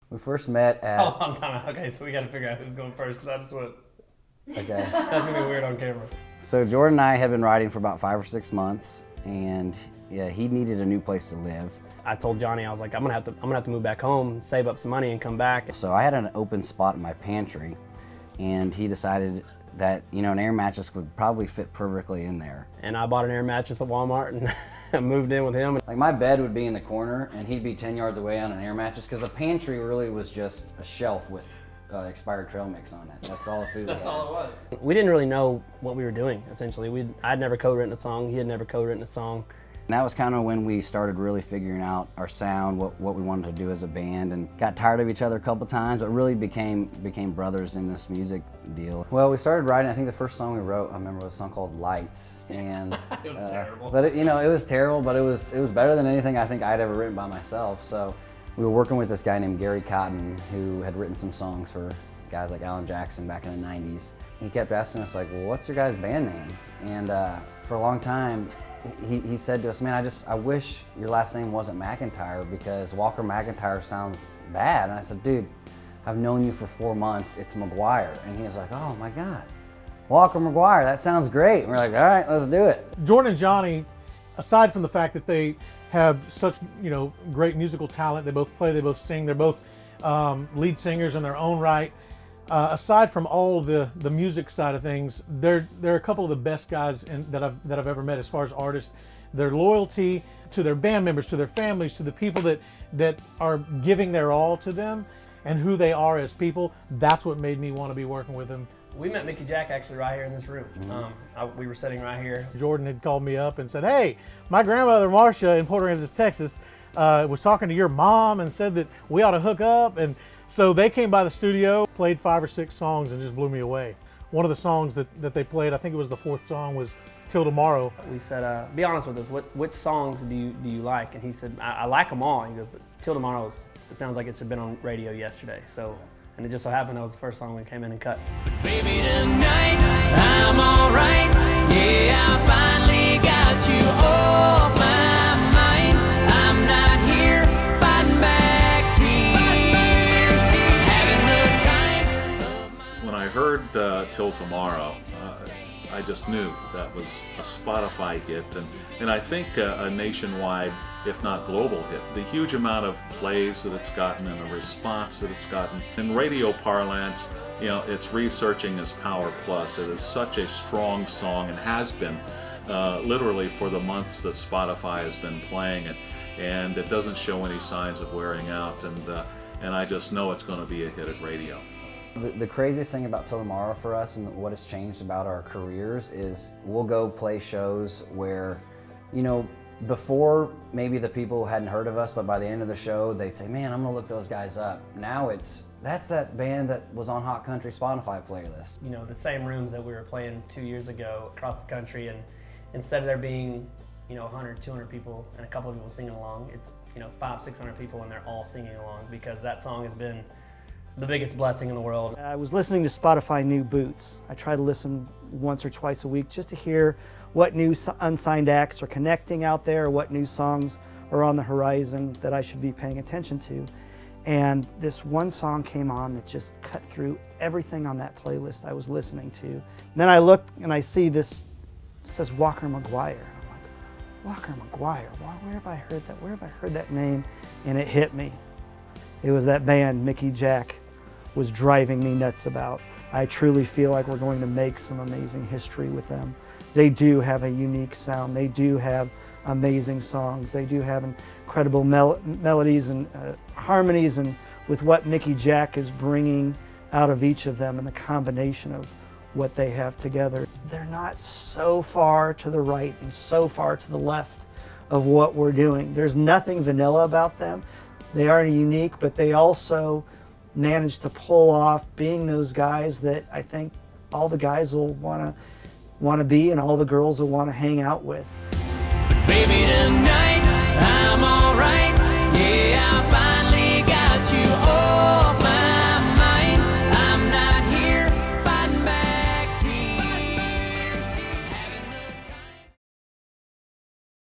We first met at... Oh, I'm kind of, okay, so we got to figure out who's going first, because I just went, Okay. that's going to be weird on camera. So Jordan and I had been writing for about 5 or 6 months, and yeah, he needed a new place to live. I told Johnny, I was like, I'm gonna have to move back home, save up some money, and come back. So I had an open spot in my pantry, and he decided that, you know, an air mattress would probably fit perfectly in there. And I bought an air mattress at Walmart and moved in with him. Like, my bed would be in the corner, and he'd be 10 yards away on an air mattress, because the pantry really was just a shelf with expired trail mix on it. That's all the food That's we had. all it was. We didn't really know what we were doing, essentially. I'd never co-written a song, he had never co-written a song. And that was kind of when we started really figuring out our sound, what we wanted to do as a band, and got tired of each other a couple times, but really became brothers in this music deal. Well, we started writing, I think the first song we wrote, I remember, was a song called Lights. And It was terrible. But it was terrible, but it was better than anything I think I'd ever written by myself. So we were working with this guy named Gary Cotton, who had written some songs for guys like Alan Jackson back in the 90s. He kept asking us, like, well, what's your guys' band name? And for a long time, he said to us, man, I wish your last name wasn't McIntyre, because Walker McGuire sounds bad. And I said, dude, I've known you for 4 months, it's McGuire. And he was like, oh my God, Walker McGuire, that sounds great. And we're like, all right, let's do it. Jordan and Johnny, aside from the fact that they have such, great musical talent, they both play, they both sing, they're both lead singers in their own right. Aside from all the music side of things, they're a couple of the best guys that I've ever met as far as artists. Their loyalty to their band members, to their families, to the people that are giving their all to them, and who they are as people, that's what made me want to be working with them. We met Mickey Jack actually right here in this room. We were sitting right here. Jordan had called me up and said, hey, my grandmother Marcia in Port Aransas, Texas, was talking to your mom and said that we ought to hook up. And so they came by the studio, played 5 or 6 songs, and just blew me away. One of the songs that they played, I think it was the 4th song, was Till Tomorrow. We said, be honest with us, which songs do you like? And he said, I like them all. He goes, but Till Tomorrow, it sounds like it should have been on radio yesterday. So, and it just so happened that was the first song we came in and cut. Baby, tonight I'm alright. Yeah, I finally got you off my mind. I'm not here fighting back tears, having the time of my... When I heard Till Tomorrow, I just knew that was a Spotify hit, and I think a nationwide, if not global hit. The huge amount of plays that it's gotten and the response that it's gotten. In radio parlance, it's researching is power plus. It is such a strong song, and has been literally for the months that Spotify has been playing it, and it doesn't show any signs of wearing out, and I just know it's going to be a hit at radio. The craziest thing about Till Tomorrow for us, and what has changed about our careers, is we'll go play shows where, before maybe the people hadn't heard of us, but by the end of the show they'd say, man, I'm gonna look those guys up. Now that's that band that was on Hot Country Spotify playlist. The same rooms that we were playing 2 years ago across the country, and instead of there being 100, 200 people and a couple of people singing along, it's 500, 600 people and they're all singing along, because that song has been the biggest blessing in the world. I was listening to Spotify New Boots. I try to listen once or twice a week just to hear what new unsigned acts are connecting out there, what new songs are on the horizon that I should be paying attention to. And this one song came on that just cut through everything on that playlist I was listening to. And then I look and I see this, says Walker McGuire. I'm like, Walker McGuire, where have I heard that? Where have I heard that name? And it hit me. It was that band Mickey Jack was driving me nuts about. I truly feel like we're going to make some amazing history with them. They do have a unique sound. They do have amazing songs. They do have incredible melodies and harmonies, and with what Mickey Jack is bringing out of each of them and the combination of what they have together. They're not so far to the right and so far to the left of what we're doing. There's nothing vanilla about them. They are unique, but they also managed to pull off being those guys that I think all the guys will want to be, and all the girls will want to hang out with. Baby, tonight